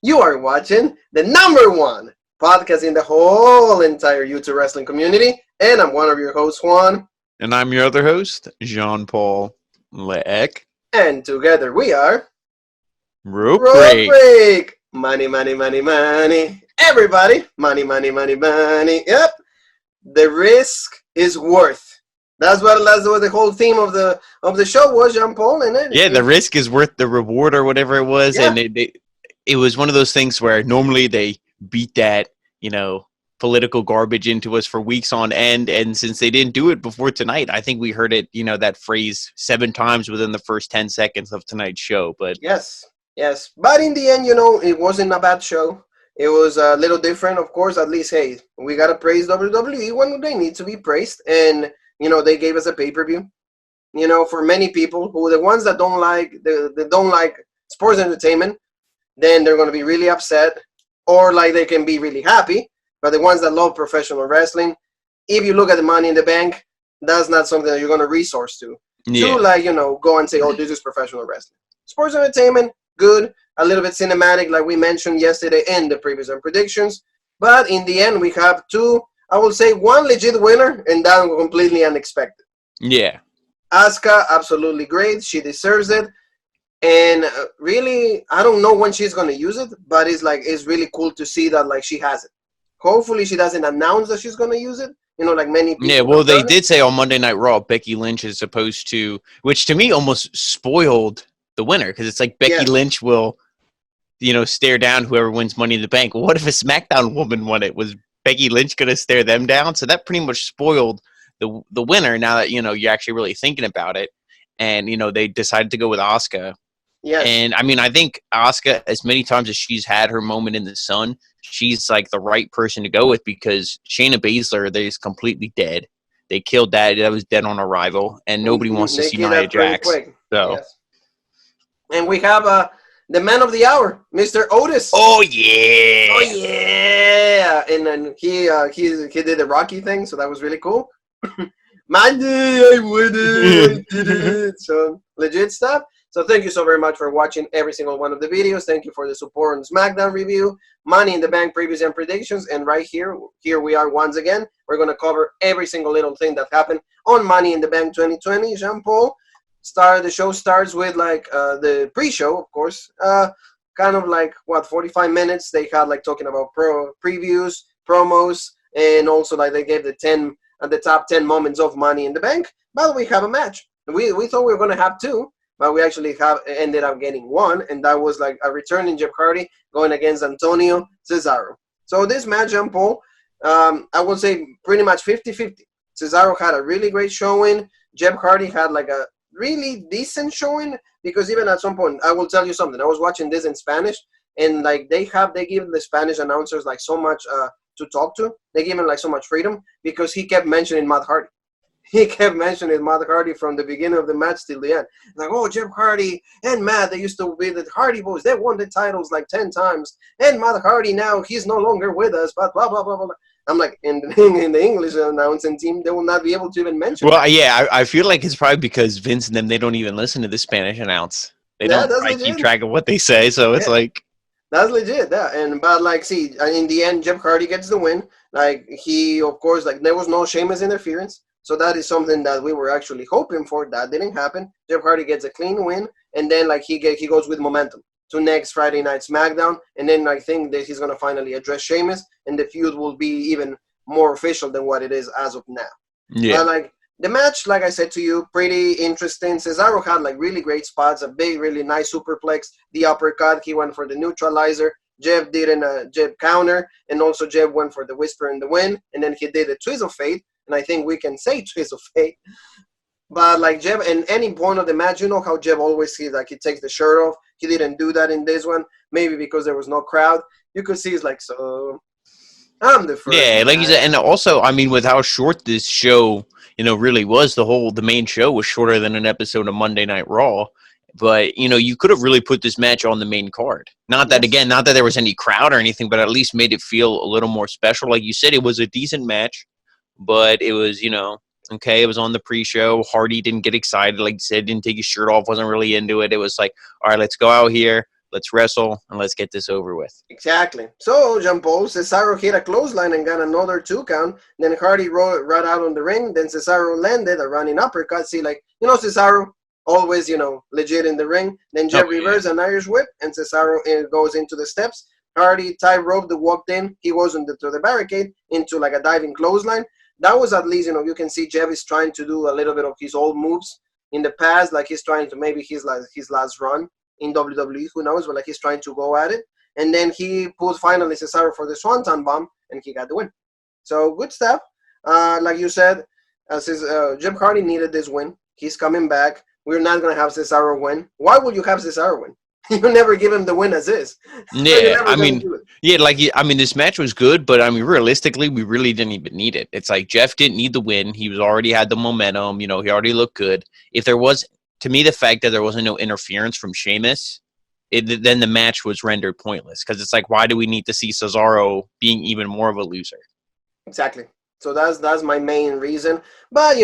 You are watching the #1 podcast in the whole entire YouTube wrestling community, and I'm one of your hosts, Juan. And I'm your other host, Jean-Paul Leek. And together we are... Rope Break! Break! Money, money, money, money. Everybody, money, money, money, money. Yep. The risk is worth. That's what the whole theme of the show was, Jean-Paul, and Yeah, the risk is worth the reward or whatever it was. Yeah. And it was one of those things where normally they beat that, political garbage into us for weeks on end. And since they didn't do it before tonight, I think we heard it, that phrase 7 times within the first 10 seconds of tonight's show. But Yes. But in the end, it wasn't a bad show. It was a little different, of course. At least, hey, we got to praise WWE when they need to be praised. And, they gave us a pay-per-view. For many people, the ones that don't like sports entertainment, then they're going to be really upset. Or, they can be really happy. But the ones that love professional wrestling, if you look at the Money in the Bank, that's not something that you're going to resource to. yeah. To, go and say, oh, this is professional wrestling. Sports entertainment, good. A little bit cinematic, like we mentioned yesterday in the previous predictions. But in the end, we have one legit winner, and that was completely unexpected. Yeah. Asuka, absolutely great. She deserves it. And really, I don't know when she's going to use it, but it's really cool to see that, she has it. Hopefully, she doesn't announce that she's going to use it. Like many people. Yeah, well, they did say on Monday Night Raw, Becky Lynch is supposed to, which to me almost spoiled the winner, because it's like Becky Lynch will, stare down whoever wins Money in the Bank. Well, what if a SmackDown woman won it? Was Becky Lynch going to stare them down? So that pretty much spoiled the winner, now that, you're actually really thinking about it. And, they decided to go with Asuka. Yes. And, I think Asuka, as many times as she's had her moment in the sun, she's, the right person to go with, because Shayna Baszler, they're just completely dead. They killed that. That was dead on arrival. And nobody wants to see Nia Jax. So. Yes. And we have the man of the hour, Mr. Otis. Oh, yeah. Oh, yeah. And then he did the Rocky thing, so that was really cool. Monday, I win it. I did it. So, legit stuff. So, thank you so very much for watching every single one of the videos. Thank you for the support on SmackDown review, Money in the Bank previews and predictions. And right here we are once again. We're going to cover every single little thing that happened on Money in the Bank 2020. Jean-Paul. The show starts with the pre-show, of course, 45 minutes. They had talking about previews, promos, and also they gave the top 10 moments of Money in the Bank. But we have a match. We thought we were going to have 2, but we actually ended up getting 1, and that was a returning Jeff Hardy going against Antonio Cesaro. So this match, Jean-Paul, I would say pretty much 50-50. Cesaro had a really great showing. Jeff Hardy had a really decent showing, because even at some point, I will tell you something. I was watching this in Spanish, and they give the Spanish announcers so much to talk to. They give him so much freedom, because he kept mentioning Matt Hardy. He kept mentioning Matt Hardy from the beginning of the match till the end. Oh, Jeff Hardy and Matt, they used to be the Hardy Boys. They won the titles 10 times. And Matt Hardy now, he's no longer with us, but blah, blah, blah, blah, blah. I'm in the English announcing team, they will not be able to even mention it. Well, yeah, I feel like it's probably because Vince and them, they don't even listen to the Spanish announce. They don't keep track of what they say, so it's That's legit, yeah. But see, in the end, Jeff Hardy gets the win. He, of course, there was no Sheamus interference. So that is something that we were actually hoping for. That didn't happen. Jeff Hardy gets a clean win, and then he goes with momentum to next Friday night SmackDown, and then I think that he's gonna finally address Sheamus, and the feud will be even more official than what it is as of now. Yeah. But the match, like I said to you, pretty interesting. Cesaro had really great spots, a big, really nice superplex, the uppercut. He went for the neutralizer. Jeff did a Jeff counter, and also Jeff went for the Whisper in the Wind, and then he did a Twist of Fate, and I think we can say Twist of Fate. But Jeff, in any point of the match, you know how Jeff always he takes the shirt off. He didn't do that in this one, maybe because there was no crowd. You could see it's so I'm the first. Yeah, like you said, and also, with how short this show, really was, the main show was shorter than an episode of Monday Night Raw. But, you could have really put this match on the main card. Not that there was any crowd or anything, but at least made it feel a little more special. Like you said, it was a decent match, but it was, Okay, it was on the pre-show. Hardy didn't get excited, like you said, didn't take his shirt off, wasn't really into it. It was like, all right, let's go out here, let's wrestle, and let's get this over with. Exactly. So, Jean-Paul, Cesaro hit a clothesline and got another 2 count. Then Hardy rolled right out on the ring. Then Cesaro landed a running uppercut. See, like, Cesaro, always, legit in the ring. Then Jeff reversed an Irish whip, and Cesaro goes into the steps. Hardy tightrope the walked in. He goes into the barricade into like a diving clothesline. That was at least, you can see Jeff is trying to do a little bit of his old moves in the past. Like he's trying to maybe his last run in WWE, who knows, but like he's trying to go at it. And then he pulls finally Cesaro for the Swanton bomb, and he got the win. So good stuff. Like you said, Jeff Hardy needed this win. He's coming back. We're not going to have Cesaro win. Why would you have Cesaro win? You never give him the win as is. Yeah, this match was good, but realistically, we really didn't even need it. It's like Jeff didn't need the win. He already had the momentum. He already looked good. If there was, to me, the fact that there wasn't no interference from Sheamus, then the match was rendered pointless. Because it's like, why do we need to see Cesaro being even more of a loser? Exactly. So that's my main reason. But,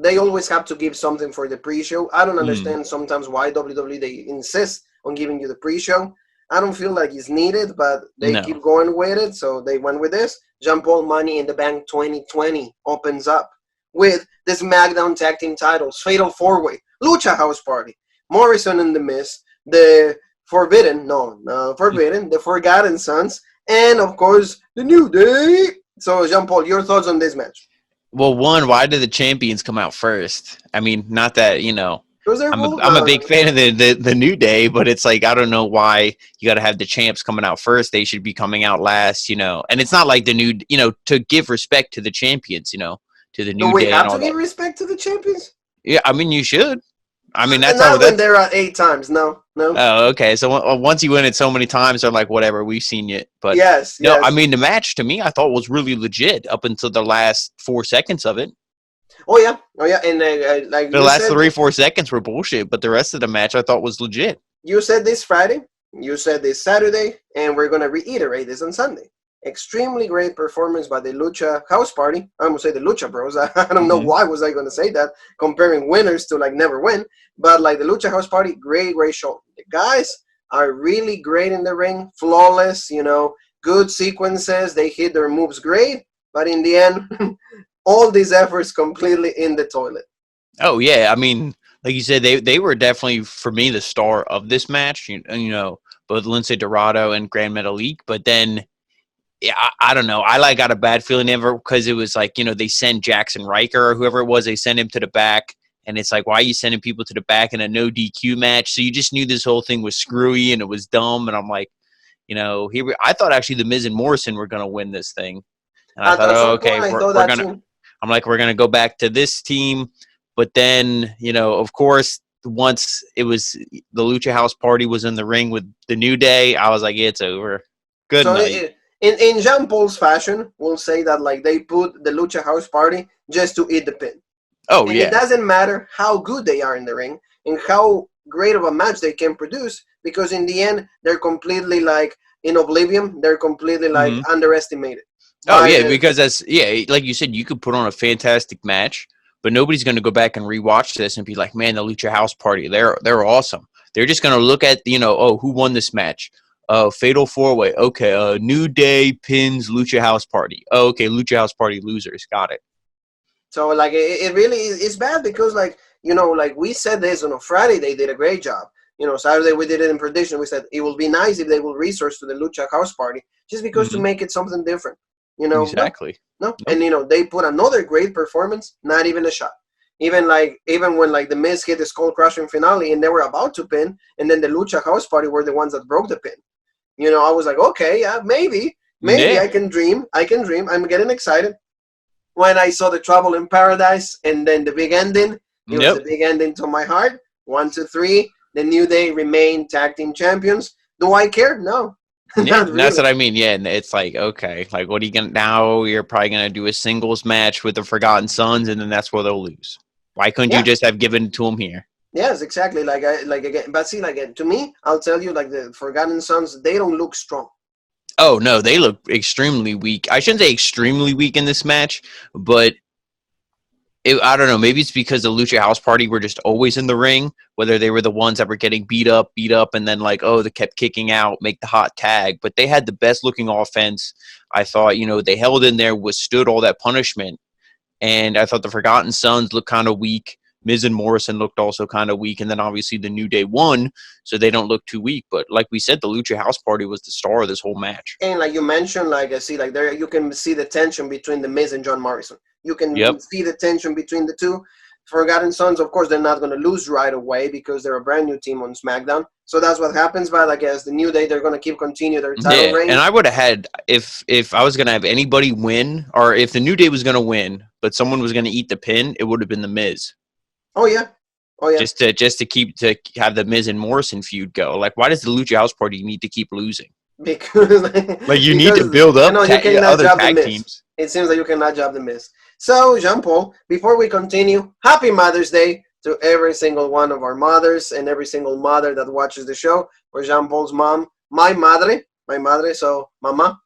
they always have to give something for the pre-show. I don't understand sometimes why WWE, they insist on giving you the pre-show. I don't feel like it's needed, but they keep going with it, so they went with this. Jean-Paul Money in the Bank 2020 opens up with the SmackDown Tag Team titles, Fatal 4-Way, Lucha House Party, Morrison and The Miz, the the Forgotten Sons, and, of course, the New Day. So, Jean-Paul, your thoughts on this match? Well, one, why did the champions come out first? Not that, I'm a big fan of the New Day, but it's like, I don't know why you got to have the champs coming out first. They should be coming out last, And it's not like the new, to give respect to the champions, to the New Day. Do we have to give respect to the champions? Yeah, you should. That's not when they're at 8 times. No. Oh, okay. So once you win it so many times, they're like, whatever, we've seen it. But yes. The match to me, I thought was really legit up until the last 4 seconds of it. Oh yeah, and like the last 3-4 seconds were bullshit, but the rest of the match I thought was legit. You said this Friday, you said this Saturday, and we're gonna reiterate this on Sunday. Extremely great performance by the Lucha House Party. I'm gonna say the Lucha Bros. I don't know why was I gonna say that, comparing winners to like never win, but like the Lucha House Party, great show. The guys are really great in the ring, flawless. Good sequences. They hit their moves great, but in the end. All these efforts completely in the toilet. Oh, yeah. Like you said, they were definitely, for me, the star of this match, both Lince Dorado and Grand Metalik. But then, yeah, I don't know. I got a bad feeling ever because it was like, they send Jackson Riker or whoever it was, they send him to the back. And it's like, why are you sending people to the back in a no DQ match? So you just knew this whole thing was screwy and it was dumb. And I'm like, I thought actually the Miz and Morrison were going to win this thing. And I thought, okay, we're going to. I'm like, we're going to go back to this team. But then, of course, once it was the Lucha House Party was in the ring with the New Day, I was like, it's over. Good night. In Jean-Paul's fashion, we'll say that like they put the Lucha House Party just to eat the pin. Oh, and yeah. It doesn't matter how good they are in the ring and how great of a match they can produce because in the end, they're completely like in oblivion. They're completely like underestimated. Oh, yeah, because like you said, you could put on a fantastic match, but nobody's going to go back and rewatch this and be like, man, the Lucha House Party, they're awesome. They're just going to look at, who won this match? Fatal 4-Way. Okay, New Day pins Lucha House Party. Oh, okay, Lucha House Party losers. Got it. So, like, it really is bad because, like, like we said this on a Friday, they did a great job. Saturday we did it in prediction. We said it will be nice if they will resource to the Lucha House Party just because to make it something different. Exactly. No. And they put another great performance, not even a shot. Even when like the Miz hit the skull crushing finale and they were about to pin, and then the Lucha House Party were the ones that broke the pin. I was like, okay, yeah, maybe yeah. I can dream. I'm getting excited. When I saw the Trouble in Paradise and then the big ending, it was the big ending to my heart. 1, 2, 3. The New Day remain tag team champions. Do I care? No. Yeah, really. That's what I mean. Yeah, and it's like, okay, like what are you gonna now? You're probably gonna do a singles match with the Forgotten Sons, and then that's where they'll lose. Why couldn't you just have given it to them here? Yes, exactly. But see, to me, I'll tell you, like the Forgotten Sons, they don't look strong. Oh no, they look extremely weak. I shouldn't say extremely weak in this match, but I don't know. Maybe it's because the Lucha House Party were just always in the ring, whether they were the ones that were getting beat up, and then like, oh, they kept kicking out, make the hot tag. But they had the best looking offense. I thought, they held in there, withstood all that punishment. And I thought the Forgotten Sons looked kind of weak. Miz and Morrison looked also kind of weak. And then obviously the New Day won, so they don't look too weak. But like we said, the Lucha House Party was the star of this whole match. And like you mentioned, like I see, like there you can see the tension between the Miz and John Morrison. You can see the tension between the two. Forgotten Sons, of course, they're not going to lose right away because they're a brand new team on SmackDown. So that's what happens. But I guess the New Day, they're going to continue their title reign. And I would have had, if I was going to have anybody win, or if the New Day was going to win, but someone was going to eat the pin, it would have been the Miz. Oh yeah. Just to have the Miz and Morrison feud go. Like, why does the Lucha House Party need to keep losing? Because you need to build up other tag teams. It seems like you cannot job the Miz. So, Jean-Paul, before we continue, happy Mother's Day to every single one of our mothers and every single mother that watches the show. For Jean-Paul's mom, my madre, so mama.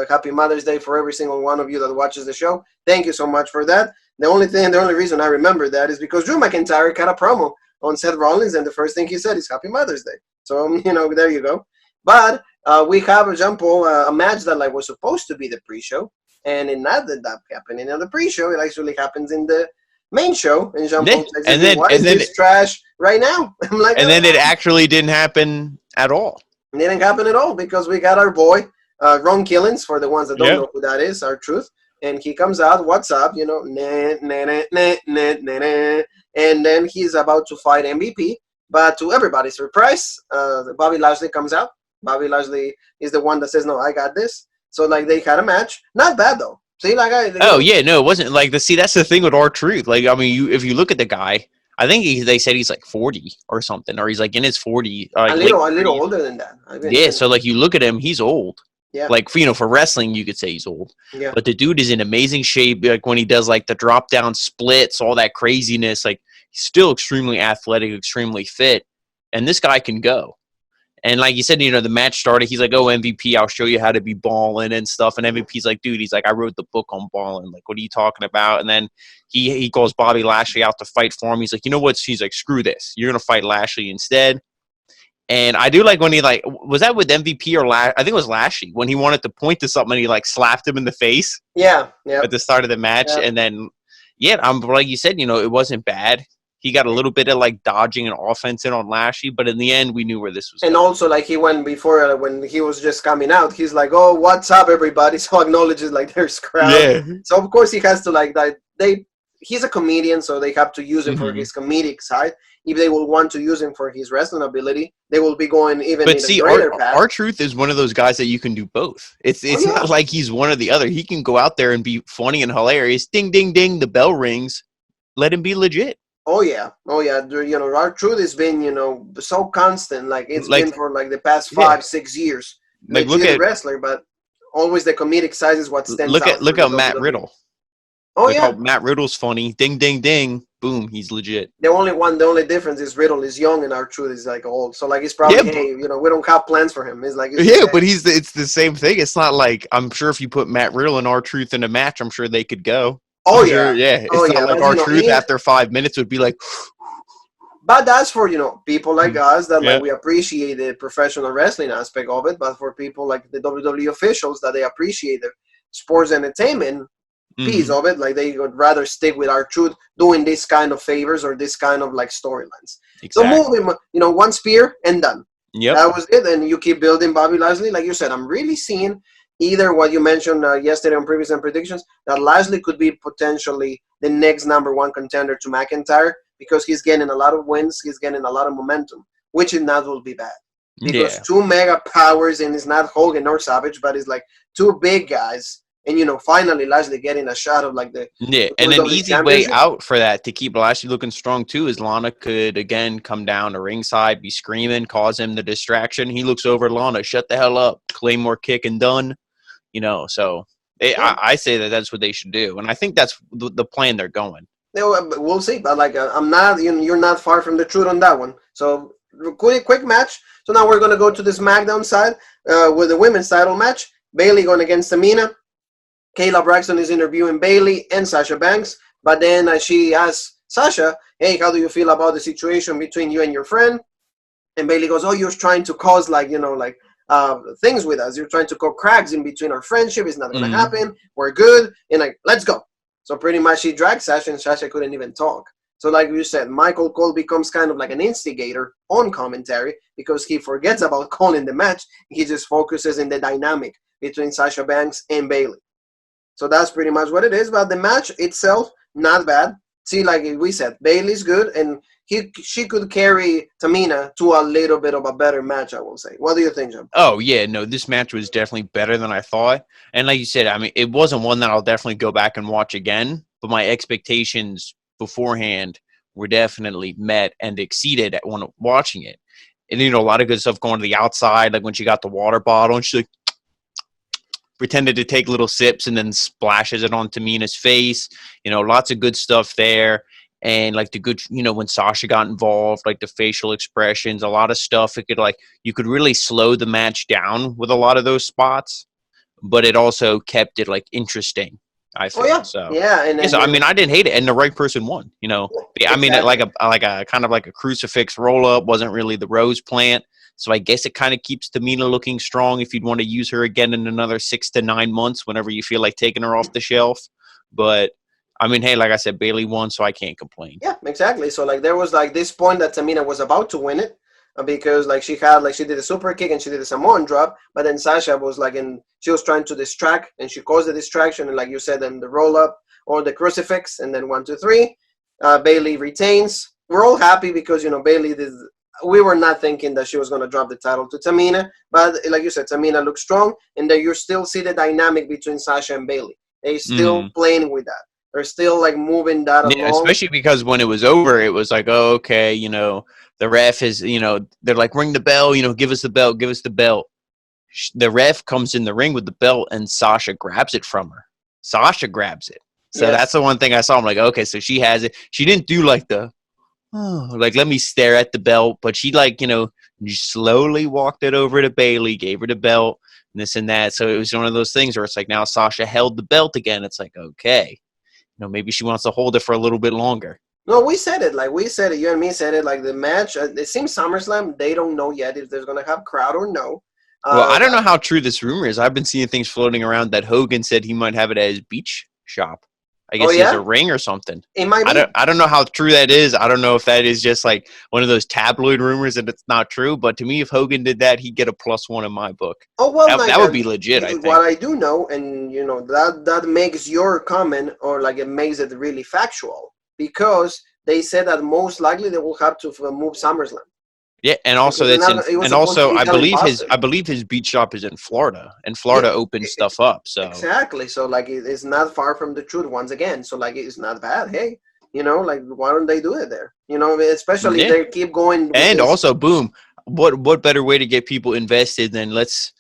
Happy Mother's Day for every single one of you that watches the show. Thank you so much for that. The only reason I remember that is because Drew McIntyre cut a promo on Seth Rollins, and the first thing he said is Happy Mother's Day. So, there you go. But we have, Jean-Paul, a match that was supposed to be the pre-show, and it not did that happen in the pre-show. It actually happens in the main show, and Jean-Paul says, "Why is this trash right now?" I'm like, and then it actually didn't happen at all. It didn't happen at all because we got our boy Ron Killings, for the ones that don't know who that is, our truth, and he comes out, "What's up?" And then he's about to fight MVP, but to everybody's surprise, Bobby Lashley comes out. Bobby Lashley is the one that says, "No, I got this." So they had a match, not bad though. See, it wasn't that's the thing with R-Truth. If you look at the guy, I think they said he's 40 or something, or he's in his 40. A little older than that. So you look at him, he's old. Yeah. For wrestling, you could say he's old. Yeah. But the dude is in amazing shape. When he does the drop down splits, all that craziness, he's still extremely athletic, extremely fit, and this guy can go. And like you said, the match started. He's like, "Oh, MVP, I'll show you how to be balling and stuff." And MVP's like, "Dude," he's like, "I wrote the book on balling. What are you talking about?" And then he calls Bobby Lashley out to fight for him. He's like, "You know what?" He's like, "Screw this. You're gonna fight Lashley instead." And I do like when he was that with MVP or I think it was Lashley when he wanted to point to something and he slapped him in the face. Yeah. At the start of the match, and then like you said, it wasn't bad. He got a little bit of dodging and offense in on Lashley, but in the end, we knew where this was going. And also, he went before when he was just coming out. He's like, "Oh, what's up, everybody?" So acknowledges there's crowd. Yeah. So of course he has to he's a comedian, so they have to use him for his comedic side. If they will want to use him for his wrestling ability, they will be going even. But see, R-Truth is one of those guys that you can do both. It's not like he's one or the other. He can go out there and be funny and hilarious. Ding, ding, ding. The bell rings. Let him be legit. Oh yeah. R-Truth has been so constant. It's been for the past 5-6 years. Look at wrestler, but always the comedic side is what stands out. Look at Matt Riddle. Oh yeah, Matt Riddle's funny. Ding, ding, ding. Boom, he's legit. The only difference is Riddle is young and R-Truth is old. So he's probably we don't have plans for him. It's but it's the same thing. It's not I'm sure if you put Matt Riddle and R-Truth in a match, I'm sure they could go. Oh yeah. It's not like R-Truth after 5 minutes would be like. But that's for people like us that we appreciate the professional wrestling aspect of it. But for people like the WWE officials that they appreciate the sports entertainment piece of it, they would rather stick with R-Truth doing this kind of favors or this kind of storylines. Exactly. So move him, one spear and done. Yep. That was it, and you keep building Bobby Lashley. Like you said, I'm really seeing either what you mentioned yesterday on previous and predictions, that Lashley could be potentially the next number one contender to McIntyre because he's getting a lot of wins, he's getting a lot of momentum, which in that will be bad. Because two mega powers, and it's not Hogan nor Savage, but it's two big guys. And, finally Lashley getting a shot of the and an easy way out for that to keep Lashley looking strong, too, is Lana could, again, come down to ringside, be screaming, cause him the distraction. He looks over at Lana, shut the hell up, Claymore kick and done. So I say that's what they should do. And I think that's the plan they're going. We'll see. But, I'm not, you're not far from the truth on that one. So, quick match. So, now we're going to go to the SmackDown side with the women's title match. Bayley going against Tamina. Kayla Braxton is interviewing Bayley and Sasha Banks. But then she asks Sasha, hey, how do you feel about the situation between you and your friend? And Bailey goes, oh, you're trying to cause things with us. You're trying to cause cracks in between our friendship. It's not going to happen. We're good. And let's go. So pretty much she dragged Sasha, and Sasha couldn't even talk. So like you said, Michael Cole becomes kind of like an instigator on commentary because he forgets about calling the match. He just focuses in the dynamic between Sasha Banks and Bailey. So that's pretty much what it is. But the match itself, not bad. See, like we said, Bailey's good, and she could carry Tamina to a little bit of a better match, I will say. What do you think, Jim? Oh, yeah, no, this match was definitely better than I thought. And like you said, I mean, it wasn't one that I'll definitely go back and watch again, but my expectations beforehand were definitely met and exceeded when watching it. And, a lot of good stuff going to the outside, like when she got the water bottle, and she like pretended to take little sips and then splashes it on Tamina's face. Lots of good stuff there. And like the good, when Sasha got involved, like the facial expressions, a lot of stuff. It could you could really slow the match down with a lot of those spots, but it also kept it interesting. I think. Oh yeah, so. Yeah, and So I mean, I didn't hate it, and the right person won. I mean, exactly. like a kind of like a crucifix roll up wasn't really the rose plant. So I guess it kind of keeps Tamina looking strong if you'd want to use her again in another 6 to 9 months, whenever you feel like taking her off the shelf. But I mean, hey, like I said, Bailey won, so I can't complain. Yeah, exactly. So there was this point that Tamina was about to win it because she did a super kick and she did a Samoan drop, but then Sasha was she was trying to distract and she caused the distraction, and like you said, then the roll up or the crucifix, and then 1, 2, 3, Bailey retains. We're all happy because Bailey did. We were not thinking that she was going to drop the title to Tamina, but like you said, Tamina looks strong, and that you still see the dynamic between Sasha and Bailey. They're still playing with that. They're still moving that along. Especially because when it was over, it was like, oh, okay, the ref is, they're like, ring the bell, give us the belt, give us the belt. The ref comes in the ring with the belt, and Sasha grabs it from her. Sasha grabs it. So that's the one thing I saw. I'm like, okay, so she has it. She didn't do let me stare at the belt, but she slowly walked it over to Bailey, gave her the belt, and this and that. So it was one of those things where it's like, now Sasha held the belt again. It's like, okay, maybe she wants to hold it for a little bit longer. No, we said it. You and me said it. The match, it seems SummerSlam, they don't know yet if there's going to have crowd or no. Well, I don't know how true this rumor is. I've been seeing things floating around that Hogan said he might have it at his beach shop. I guess he has a ring or something. It might be. I don't know how true that is. I don't know if that is just one of those tabloid rumors and it's not true. But to me, if Hogan did that, he'd get a +1 in my book. Oh well, that would be legit. I think. What I do know, and that makes your comment, or it makes it really factual, because they said that most likely they will have to move SummerSlam. Yeah, and also I believe his beach shop is in Florida, and Florida opens stuff up. So exactly, so it's not far from the truth once again. So it's not bad. Hey, why don't they do it there? Especially they keep going. And also, boom, what better way to get people invested than let's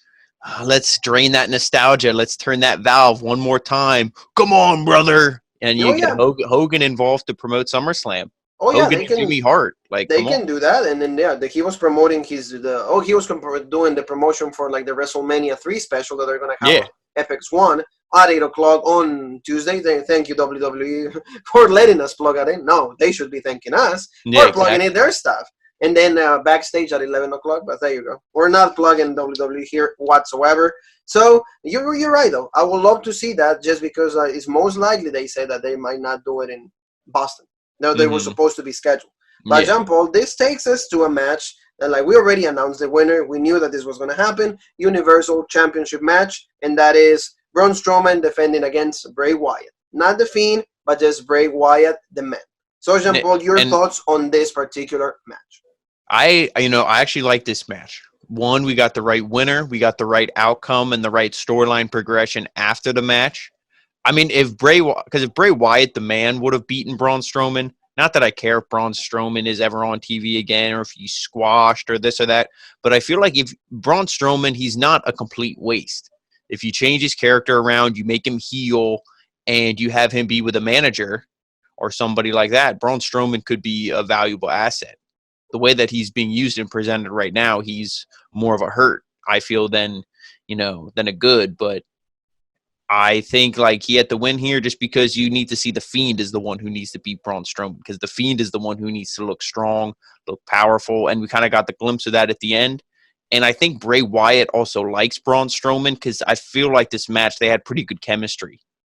drain that nostalgia. Let's turn that valve one more time. Come on, brother, and you get Hogan involved to promote SummerSlam. Oh yeah, they can, Jimmy Hart. They can do that, and then he was promoting he was doing the promotion for the WrestleMania 3 special that they're gonna have on FX1 at 8:00 on Tuesday. Thank you WWE for letting us plug it in. No, they should be thanking us for plugging in their stuff. And then backstage at 11:00. But there you go. We're not plugging WWE here whatsoever. So you're right though. I would love to see that, just because it's most likely they say that they might not do it in Boston. No, they were supposed to be scheduled. But Jean Paul, this takes us to a match that we already announced the winner. We knew that this was going to happen. Universal Championship match, and that is Braun Strowman defending against Bray Wyatt. Not the Fiend, but just Bray Wyatt, the man. So Jean Paul, your thoughts on this particular match? I actually like this match. One, we got the right winner, we got the right outcome, and the right storyline progression after the match. I mean, if Bray Wyatt, the man, would have beaten Braun Strowman, not that I care if Braun Strowman is ever on TV again or if he's squashed or this or that, but I feel like if Braun Strowman, he's not a complete waste. If you change his character around, you make him heel, and you have him be with a manager or somebody like that, Braun Strowman could be a valuable asset. The way that he's being used and presented right now, he's more of a hurt, I feel, than a good, but I think like he had to win here just because you need to see the Fiend is the one who needs to beat Braun Strowman, because the Fiend is the one who needs to look strong, look powerful, and we kind of got the glimpse of that at the end. And I think Bray Wyatt also likes Braun Strowman because I feel like this match, they had pretty good chemistry.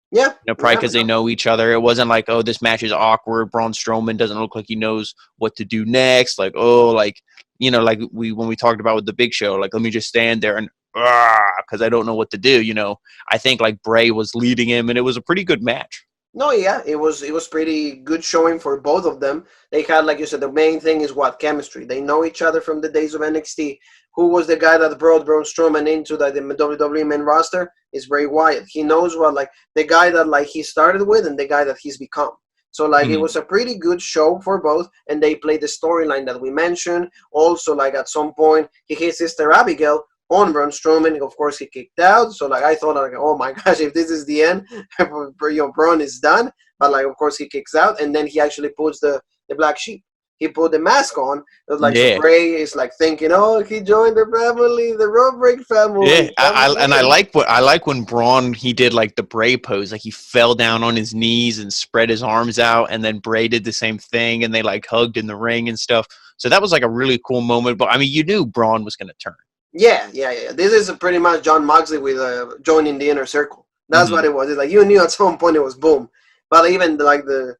Yeah. You know, probably because they know each other. It wasn't like, oh, this match is awkward. Braun Strowman doesn't look like he knows what to do next. Like, oh, like, you know, like when we talked about with the Big Show, like, let me just stand there and because I don't know what to do. You know, I think like Bray was leading him, and it was a pretty good match. No, yeah, it was pretty good showing for both of them. They had, like you said, the main thing is what chemistry. They know each other from the days of NXT. Who was the guy that brought Braun Strowman into the WWE main roster? Is Bray Wyatt. He knows what, like, the guy that like he started with and the guy that he's become. So like it was a pretty good show for both, and they played the storyline that we mentioned. Also, like at some point he hit Sister Abigail on Braun Strowman. Of course, he kicked out. So like I thought, like, oh my gosh, if this is the end, Braun is done. But like, of course, he kicks out, and then he actually puts the black sheep. He put the mask on. It was like, so Bray is like thinking, oh, he joined the family, the Road Break family. Yeah, I like when Braun, he did like the Bray pose, like he fell down on his knees and spread his arms out, and then Bray did the same thing, and they like hugged in the ring and stuff. So that was like a really cool moment. But I mean, you knew Braun was going to turn. Yeah. This is pretty much John Moxley with joining the Inner Circle. That's what it was. It's like you knew at some point it was boom. But even like the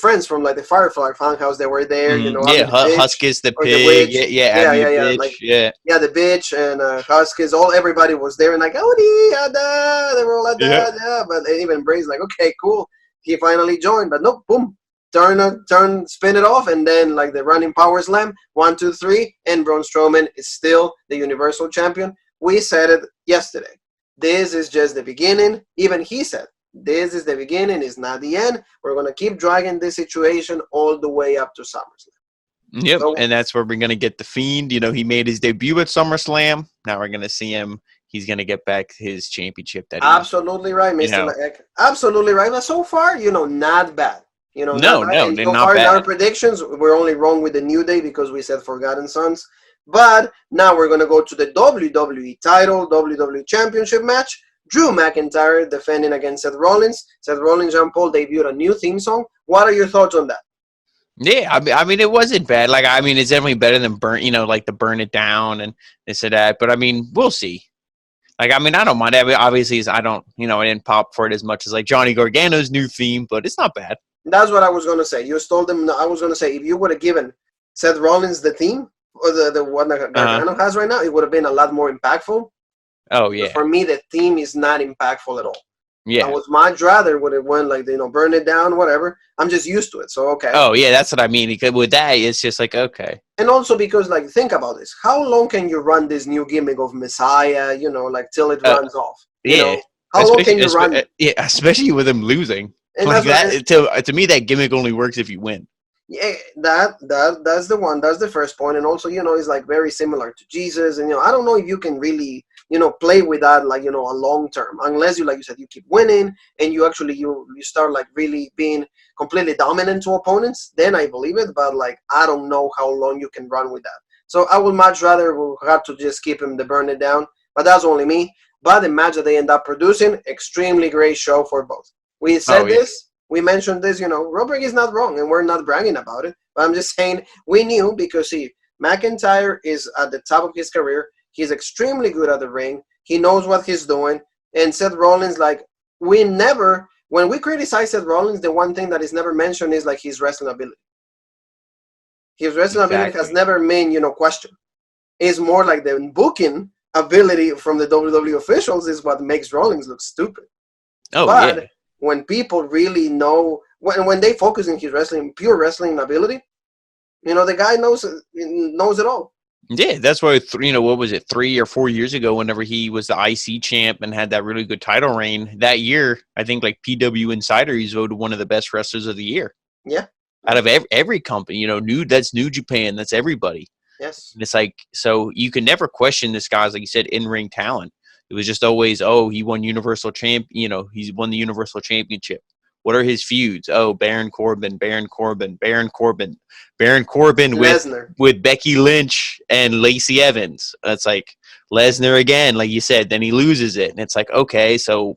friends from like the Firefly Funhouse that were there, you know, Huskis, the pig, the bitch and Huskis, everybody was there and like, oh, they were all like that, But even Bray's like, okay, cool, he finally joined, but nope, boom, turn, spin it off, and then like the running power slam, 1, 2, 3, and Braun Strowman is still the Universal Champion. We said it yesterday. This is just the beginning. Even he said, this is the beginning, it's not the end. We're going to keep dragging this situation all the way up to SummerSlam. Yep, so, and that's where we're going to get the Fiend. You know, he made his debut at SummerSlam. Now we're going to see him. He's going to get back his championship. Absolutely right, Mr. Laek. Absolutely right. But so far, not bad. No, they're not bad. Our predictions, we're only wrong with the New Day because we said Forgotten Sons. But now we're going to go to the WWE title, WWE Championship match. Drew McIntyre defending against Seth Rollins. Seth Rollins and Paul debuted a new theme song. What are your thoughts on that? Yeah, I mean, it wasn't bad. Like, I mean, it's definitely better than like the Burn It Down and this and that. But I mean, we'll see. Like, I mean, I don't mind. I mean, obviously, I didn't pop for it as much as like Johnny Gargano's new theme, but it's not bad. That's what I was gonna say. You stole them. I was gonna say if you would have given Seth Rollins the theme or the one that Gargano has right now, it would have been a lot more impactful. Oh, yeah. But for me, the theme is not impactful at all. Yeah. I would much rather would have went like, Burn It Down, whatever. I'm just used to it, so okay. Oh, yeah, that's what I mean. Because with that, it's just like, okay. And also because, like, think about this. How long can you run this new gimmick of Messiah, like, till it runs off? How long can you run? Yeah, especially with him losing. And like that, to me, that gimmick only works if you win. Yeah, that's the one. That's the first point. And also, it's like very similar to Jesus. And, I don't know if you can really, play with that, like, a long term, unless you, like you said, you keep winning and you actually, you start like really being completely dominant to opponents. Then I believe it. But like, I don't know how long you can run with that. So I would much rather have to just keep him to Burn It Down. But that's only me. But the match that they end up producing, extremely great show for both. We said this. We mentioned this, Robert is not wrong, and we're not bragging about it. But I'm just saying we knew because, McIntyre is at the top of his career. He's extremely good at the ring. He knows what he's doing. And Seth Rollins, like, when we criticize Seth Rollins, the one thing that is never mentioned is, like, his wrestling ability. His wrestling ability has never been, questioned. It's more like the booking ability from the WWE officials is what makes Rollins look stupid. But when people really know, when they focus on his pure wrestling ability, the guy knows it all. Yeah, that's why, what was it, 3 or 4 years ago, whenever he was the IC champ and had that really good title reign, that year, I think like PW Insider, he's voted one of the best wrestlers of the year. Yeah. Out of every company, that's New Japan, that's everybody. Yes. And it's like, so you can never question this guy's, like you said, in-ring talent. It was just always, he won Universal Champ. He's won the Universal Championship. What are his feuds? Oh, Baron Corbin with Lesnar. Becky Lynch and Lacey Evans. That's like Lesnar again, like you said. Then he loses it, and it's like, okay, so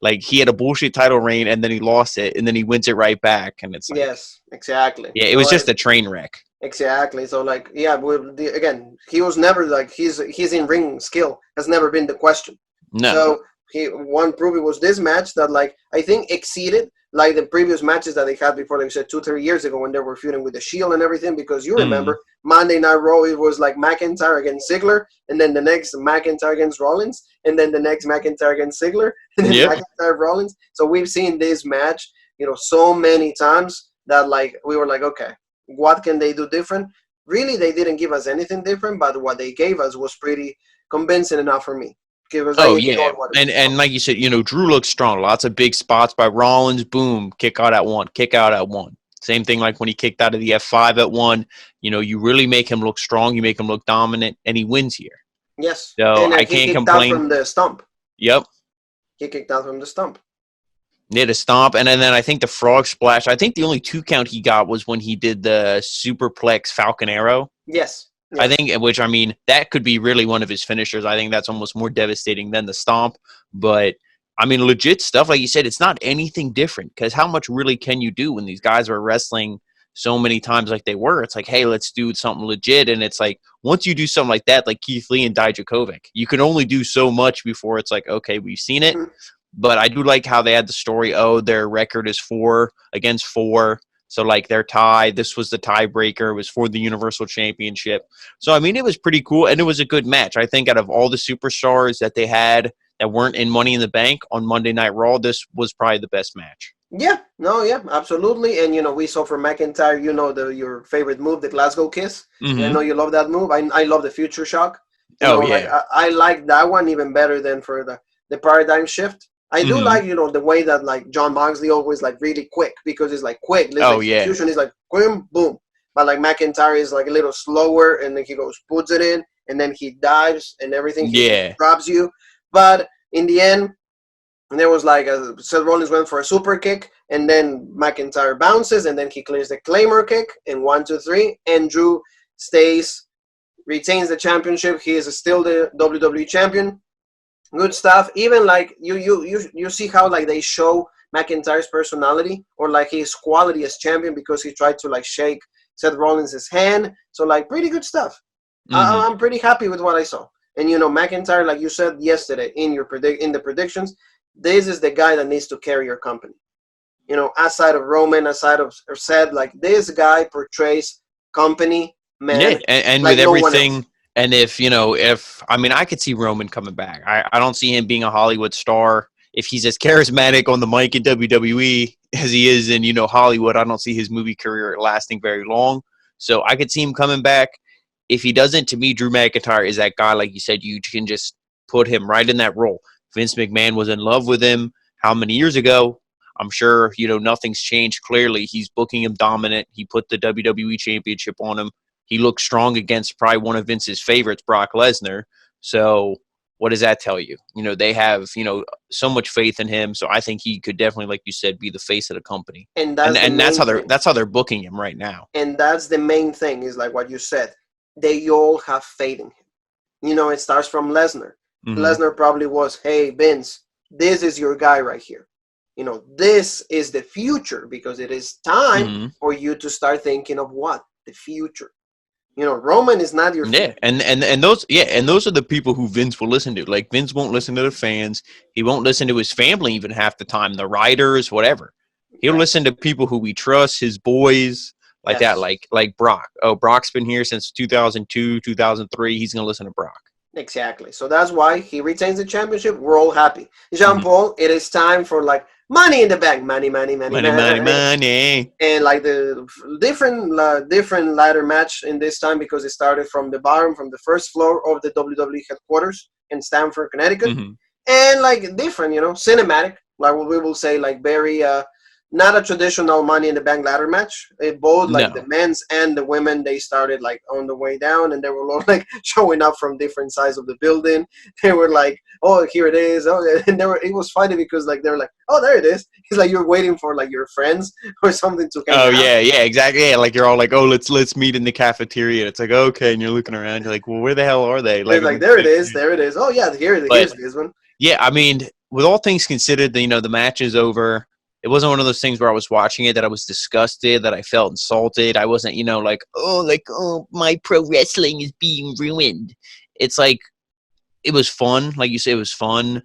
like he had a bullshit title reign, and then he lost it, and then he wins it right back, and it's like, Yes, exactly. yeah, it So was just a train wreck. exactly. So like, yeah, again, he was never like his in ring skill has never been the question. No. So one proof it was this match that like I think exceeded like the previous matches that they had before, like you said, 2-3 years ago when they were feuding with the Shield and everything. Because you remember Monday Night Raw, it was like McIntyre against Ziggler, and then the next McIntyre against Rollins, and then the next McIntyre against Ziggler, and then McIntyre Rollins. So we've seen this match, so many times that like we were like, okay, what can they do different? Really, they didn't give us anything different, but what they gave us was pretty convincing enough for me. Oh, yeah. And like you said, Drew looks strong. Lots of big spots by Rollins. Boom. Kick out at one. Same thing like when he kicked out of the F5 at one. You really make him look strong. You make him look dominant, and he wins here. Yes. So and I can't complain. He kicked out from the stump. Yep. He kicked out from the stump. Did a stomp, and then I think the frog splash. I think the only 2 count he got was when he did the superplex Falcon Arrow. Yes. I think, which, I mean, that could be really one of his finishers. I think that's almost more devastating than the stomp. But, I mean, legit stuff, like you said, it's not anything different. Because how much really can you do when these guys are wrestling so many times like they were? It's like, hey, let's do something legit. And it's like, once you do something like that, like Keith Lee and Dijakovic, you can only do so much before it's like, okay, we've seen it. But I do like how they had the story, their record is 4 against 4. So, like, they're tied. This was the tiebreaker. It was for the Universal Championship. So, I mean, it was pretty cool, and it was a good match. I think out of all the superstars that they had that weren't in Money in the Bank on Monday Night Raw, this was probably the best match. Yeah. No, yeah, absolutely. And, we saw from McIntyre, your favorite move, the Glasgow Kiss. Mm-hmm. I know you love that move. I love the Future Shock. Yeah. Like, I like that one even better than for the Paradigm Shift. I do like, the way that, like, John Moxley always, like, really quick, because it's, like, quick. This execution is, like, boom, boom. But, like, McIntyre is, like, a little slower, and then he puts it in, and then he dives and everything. He drops you. But in the end, there was, like, Seth Rollins went for a super kick, and then McIntyre bounces, and then he clears the Claymore kick, and 1, 2, 3, and Drew retains the championship. He is still the WWE champion. Good stuff. Even like you see how like they show McIntyre's personality or like his quality as champion, because he tried to like shake Seth Rollins' hand. So like pretty good stuff. I'm pretty happy with what I saw. And McIntyre, like you said yesterday in the predictions, this is the guy that needs to carry your company. Aside of Roman, aside of Seth, like this guy portrays company man. Yeah, and like with everything. And if I could see Roman coming back. I don't see him being a Hollywood star. If he's as charismatic on the mic in WWE as he is in, Hollywood, I don't see his movie career lasting very long. So I could see him coming back. If he doesn't, to me, Drew McIntyre is that guy, like you said, you can just put him right in that role. Vince McMahon was in love with him how many years ago? I'm sure, nothing's changed. Clearly, he's booking him dominant. He put the WWE Championship on him. He looked strong against probably one of Vince's favorites, Brock Lesnar. So what does that tell you? They have, so much faith in him. So I think he could definitely, like you said, be the face of the company. And that's how they're booking him right now. And that's the main thing, is like what you said. They all have faith in him. It starts from Lesnar. Lesnar probably was, hey, Vince, this is your guy right here. This is the future, because it is time for you to start thinking of what? The future. Roman is not your future. And those are the people who Vince will listen to. Like, Vince won't listen to the fans. He won't listen to his family even half the time, the writers, whatever. He'll listen to people who we trust, his boys, like that, like Brock. Oh, Brock's been here since 2002, 2003. He's going to listen to Brock. Exactly. So that's why he retains the championship. We're all happy. Jean-Paul, it is time for like Money in the Bank. Money. And like the different ladder match in this time, because it started from the bottom, from the first floor of the WWE headquarters in Stamford, Connecticut. And like different, cinematic, like what we will say, like very not a traditional Money in the Bank ladder match. It both like the No. men's and the women, they started like on the way down, and they were all like showing up from different sides of the building. They were like, "Oh, here it is!" Oh, and they were. It was funny because like they were like, "Oh, there it is." It's like you're waiting for like your friends or something to hang Oh out. yeah, exactly. Yeah, like you're all like, oh, let's meet in the cafeteria. It's like okay, and you're looking around. You're like, well, where the hell are they? They're Like, like, "There it is, there it is." Oh yeah, but here's this one. yeah, I mean, with all things considered, the match is over. It wasn't one of those things where I was watching it that I was disgusted, that I felt insulted. I wasn't, like, oh, my pro wrestling is being ruined. It's like, it was fun. Like you said, it was fun,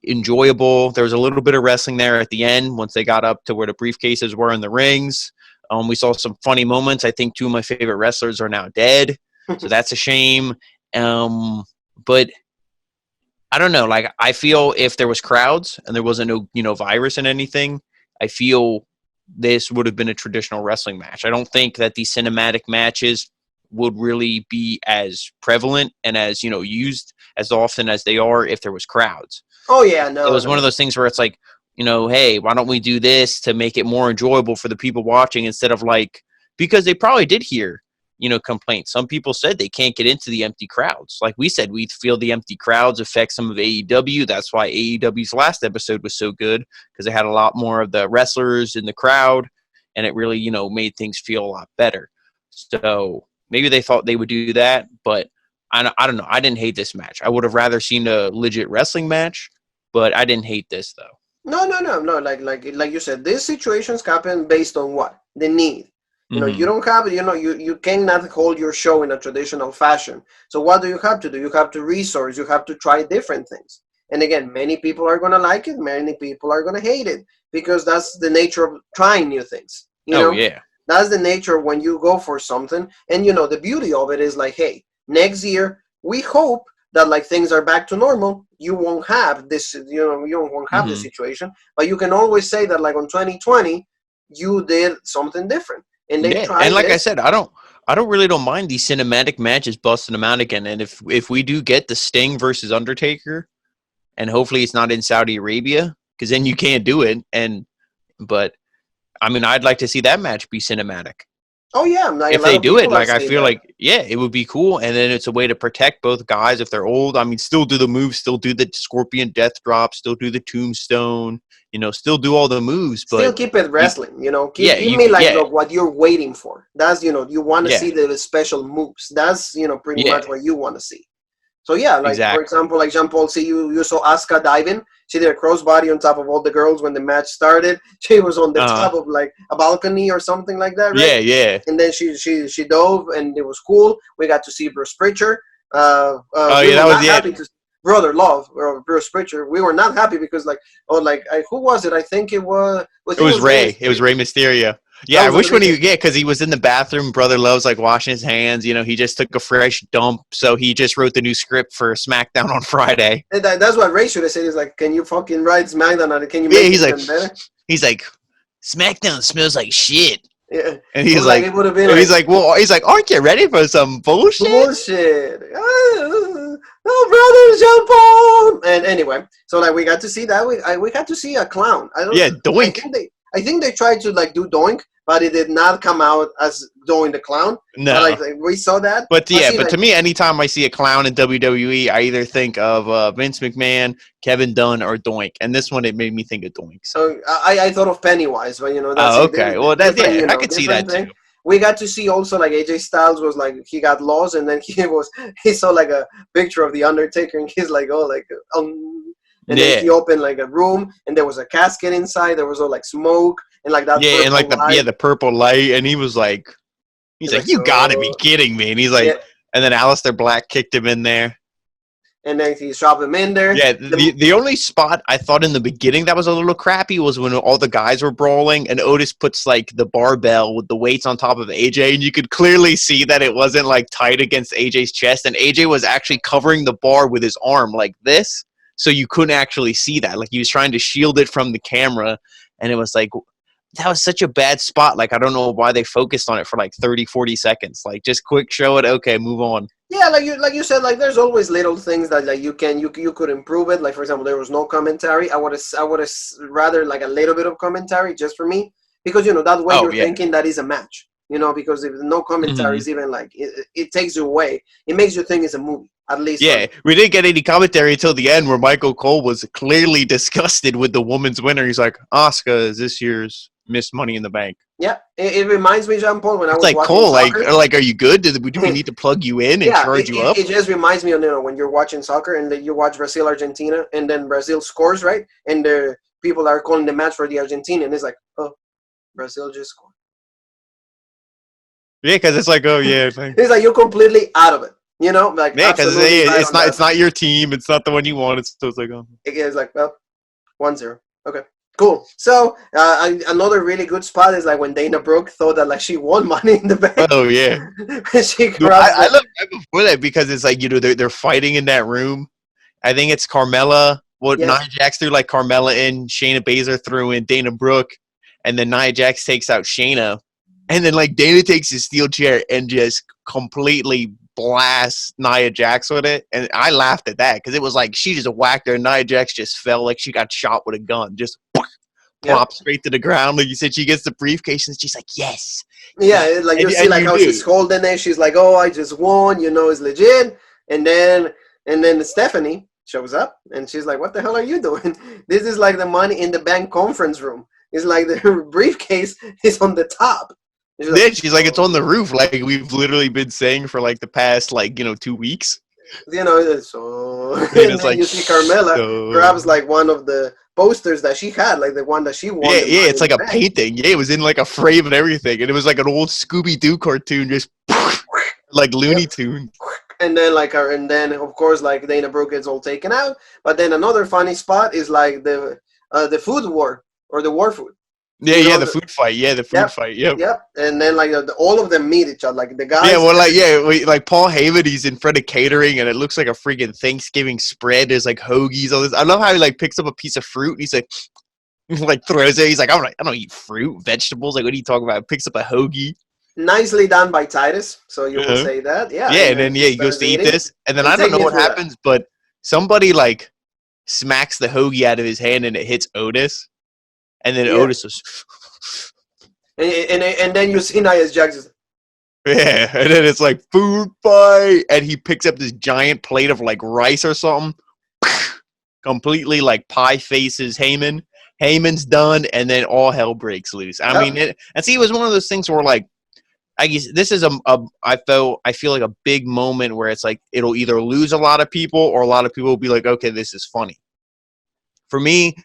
enjoyable. There was a little bit of wrestling there at the end once they got up to where the briefcases were in the rings. We saw some funny moments. I think two of my favorite wrestlers are now dead, so that's a shame. But I don't know. Like, I feel if there was crowds and there wasn't no, virus and anything, I feel this would have been a traditional wrestling match. I don't think that these cinematic matches would really be as prevalent and as, used as often as they are if there was crowds. Oh yeah, no. It was one of those things where it's like, hey, why don't we do this to make it more enjoyable for the people watching instead of like, because they probably did hear, complaints. Some people said they can't get into the empty crowds. Like we said, we feel the empty crowds affect some of AEW. That's why AEW's last episode was so good, because they had a lot more of the wrestlers in the crowd, and it really, made things feel a lot better. So maybe they thought they would do that, but I don't know. I didn't hate this match. I would have rather seen a legit wrestling match, but I didn't hate this though. No. Like you said, these situations happen based on what? The need. You don't have, you cannot hold your show in a traditional fashion. So what do you have to do? You have to resource. You have to try different things. And again, many people are going to like it. Many people are going to hate it, because that's the nature of trying new things. Yeah. That's the nature when you go for something. And, the beauty of it is like, hey, next year, we hope that like things are back to normal. You won't have this, you won't have this situation, but you can always say that like on 2020, you did something different. And they tried. And like I said, I don't really mind these cinematic matches busting them out again. And if we do get the Sting versus Undertaker, and hopefully it's not in Saudi Arabia, because then you can't do it. But I mean, I'd like to see that match be cinematic. Oh yeah, if they do it, like I feel like it would be cool, and then it's a way to protect both guys if they're old. I mean, still do the moves, still do the Scorpion Death Drop, still do the Tombstone, still do all the moves, but still keep it wrestling. Give me like what you're waiting for. That's you want to see the special moves. That's pretty much what you want to see. So yeah, like for example, like Jean Paul, see you saw Asuka diving. She did a crossbody on top of all the girls when the match started. She was on the top of like a balcony or something like that, right? Yeah. And then she dove, and it was cool. We got to see Bruce Pritchard. That was Brother Love or Bruce Pritchard. We were not happy because who was it? I think it was. It was Rey. It was Rey Mysterio. Yeah, I wish because he was in the bathroom. Brother Love's like washing his hands. He just took a fresh dump, so he just wrote the new script for SmackDown on Friday. And that's what Ray should have said. He's like, "Can you fucking write SmackDown? And can you make it better?" He's like, "SmackDown smells like shit." Yeah, and he's like, it would have been. He's like, aren't you ready for some bullshit? Bullshit. Oh, brothers, jump on! And anyway, so like we got to see that. We got to see a clown. Doink. I think they tried to like do Doink, but it did not come out as Doink the Clown. No, but, we saw that. But to me, anytime I see a clown in WWE, I either think of Vince McMahon, Kevin Dunn, or Doink. And this one, it made me think of Doink. So I thought of Pennywise, but that's okay. Well, I could see that too. We got to see also like AJ Styles was like he got lost, and then he saw like a picture of the Undertaker, and he's like and then he opened like a room, and there was a casket inside. There was all like smoke and like that. Yeah, and like the purple light, and he was like, you gotta be kidding me. And he's like, and then Aleister Black kicked him in there. And then he shoved him in there. Yeah, the only spot I thought in the beginning that was a little crappy was when all the guys were brawling, and Otis puts like the barbell with the weights on top of AJ, and you could clearly see that it wasn't like tight against AJ's chest, and AJ was actually covering the bar with his arm like this. So you couldn't actually see that. Like he was trying to shield it from the camera, and it was like, that was such a bad spot. Like, I don't know why they focused on it for like 30, 40 seconds. Like, just quick show it. Okay, move on. Yeah, Yeah, like you said, like there's always little things that like you could improve it. Like for example, there was no commentary. I would have rather like a little bit of commentary just for me, because that way you're thinking that is a match. Because if no commentary is even like it takes you away. It makes you think it's a movie. At least. Yeah, we didn't get any commentary until the end, where Michael Cole was clearly disgusted with the woman's winner. He's like, "Asuka is this year's Miss Money in the Bank." Yeah, it reminds me, Jean Paul, when I was like watching Cole, soccer. like, are you good? Do we need to plug you in and charge you up? It just reminds me of when you're watching soccer and you watch Brazil Argentina and then Brazil scores, right? And the people are calling the match for the Argentina, and it's like, oh, Brazil just scored. Yeah, because it's like, oh yeah, it's like you're completely out of it. Like yeah, because it's not your team, it's not the one you want. So it's like, oh, it's like, well, 1-0. Okay. Cool. So another really good spot is like when Dana Brooke thought that like she won Money in the Bank. Oh yeah. I look right before that because it's like they're fighting in that room. I think it's Carmella. Nia Jax threw like Carmella in, Shayna Baszler threw in Dana Brooke, and then Nia Jax takes out Shayna, and then like Dana takes his steel chair and just completely blasts Nia Jax with it, and I laughed at that because it was like she just whacked her, and Nia Jax just fell like she got shot with a gun, just plop straight to the ground. Like you said, she gets the briefcase and she's like, yes. Yeah, like you see like how she's holding it. She's like, oh, I just won. It's legit. And then Stephanie shows up and she's like, what the hell are you doing? This is like the Money in the Bank conference room. It's like the briefcase is on the top. She's like, it's on the roof, like we've literally been saying for like the past 2 weeks. So and then like, you see Carmella grabs like one of the posters that she had, like the one that she won. Yeah, it's like a painting. Yeah, it was in like a frame and everything, and it was like an old Scooby-Doo cartoon, just like Looney Tunes. And then of course like Dana Brooke is all taken out. But then another funny spot is like the food war or the war food. Yeah, the food fight. Yeah, the food fight. Yep. And then like all of them meet each other, like the guys. Yeah, well, like Paul Heyman, he's in front of catering, and it looks like a freaking Thanksgiving spread. There's like hoagies, all this. I love how he like picks up a piece of fruit and he's like throws it. He's like, I don't eat fruit, vegetables. Like, what are you talking about? Picks up a hoagie. Nicely done by Titus. So you would say that, yeah. Yeah, and then he goes to eat this, and then I don't know what happens, but somebody like smacks the hoagie out of his hand and it hits Otis. And then Otis was... And then you see Nia Jax. Yeah, and then it's like, food fight! And he picks up this giant plate of, like, rice or something. Completely, like, pie faces Heyman. Heyman's done, and then all hell breaks loose. I mean, it was one of those things where, like, I guess this is I feel like a big moment where it's like, it'll either lose a lot of people or a lot of people will be like, okay, this is funny. For me...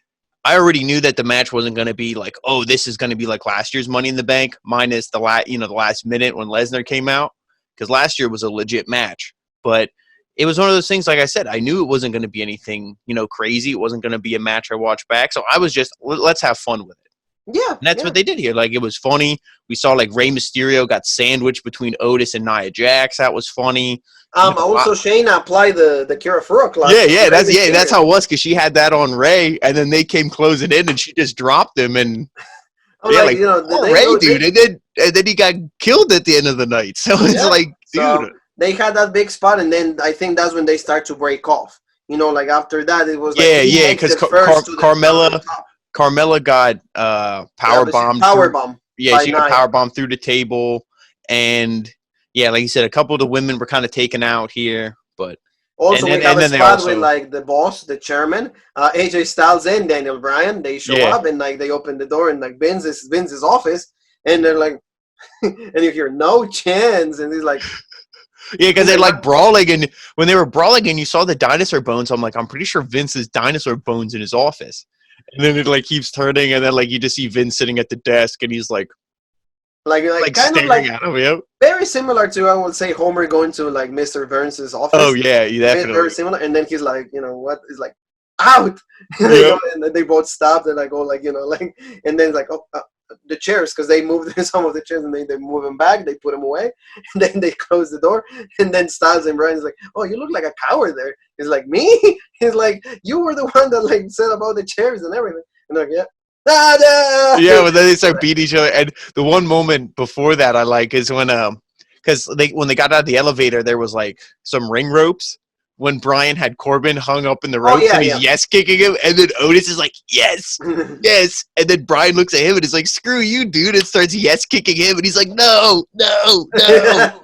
I already knew that the match wasn't going to be like, oh, this is going to be like last year's Money in the Bank, minus the last minute when Lesnar came out, because last year was a legit match. But it was one of those things, like I said, I knew it wasn't going to be anything, crazy. It wasn't going to be a match I watched back. So I was just, let's have fun with it. Yeah. And that's what they did here. Like, it was funny. We saw like Rey Mysterio got sandwiched between Otis and Nia Jax. That was funny. Also, Shayna applied the Kirafura clutch. That's how it was, because she had that on Ray, and then they came closing in, and she just dropped him, and Ray, dude, and then he got killed at the end of the night. So it's like, dude, so they had that big spot, and then I think that's when they start to break off. Like after that, it was like because Carmella got power bomb. Yeah, she got power bomb through the table, and. Yeah, like you said, a couple of the women were kind of taken out here, but also we have a spot with like the boss, the chairman, AJ Styles and Daniel Bryan. They show up and like they open the door and like Vince's office, and they're like, and you hear no chance, and he's like, yeah, because they're like brawling, and when they were brawling, and you saw the dinosaur bones, I'm like, I'm pretty sure Vince's dinosaur bones in his office, and then it like keeps turning, and then like you just see Vince sitting at the desk, and he's like. Like kind of like at him, very similar to, I would say, Homer going to like Mr. Burns' office. Oh yeah, definitely. Very similar. And then he's like, what? He's like, out. And then they both stopped and I go like, and then like, the chairs, because they moved some of the chairs and they move them back, they put them away, and then they close the door. And then Styles and Bryan is like, oh, you look like a coward there. He's like, me? He's like, you were the one that like said about the chairs and everything. And they're like, yeah. Yeah, but then they start beating each other. And the one moment before that I like is when because when they got out of the elevator, there was like some ring ropes. When Brian had Corbin hung up in the ropes and he's yes kicking him, and then Otis is like, yes, yes. And then Brian looks at him and is like, screw you, dude, and starts yes kicking him. And he's like, no, no, no.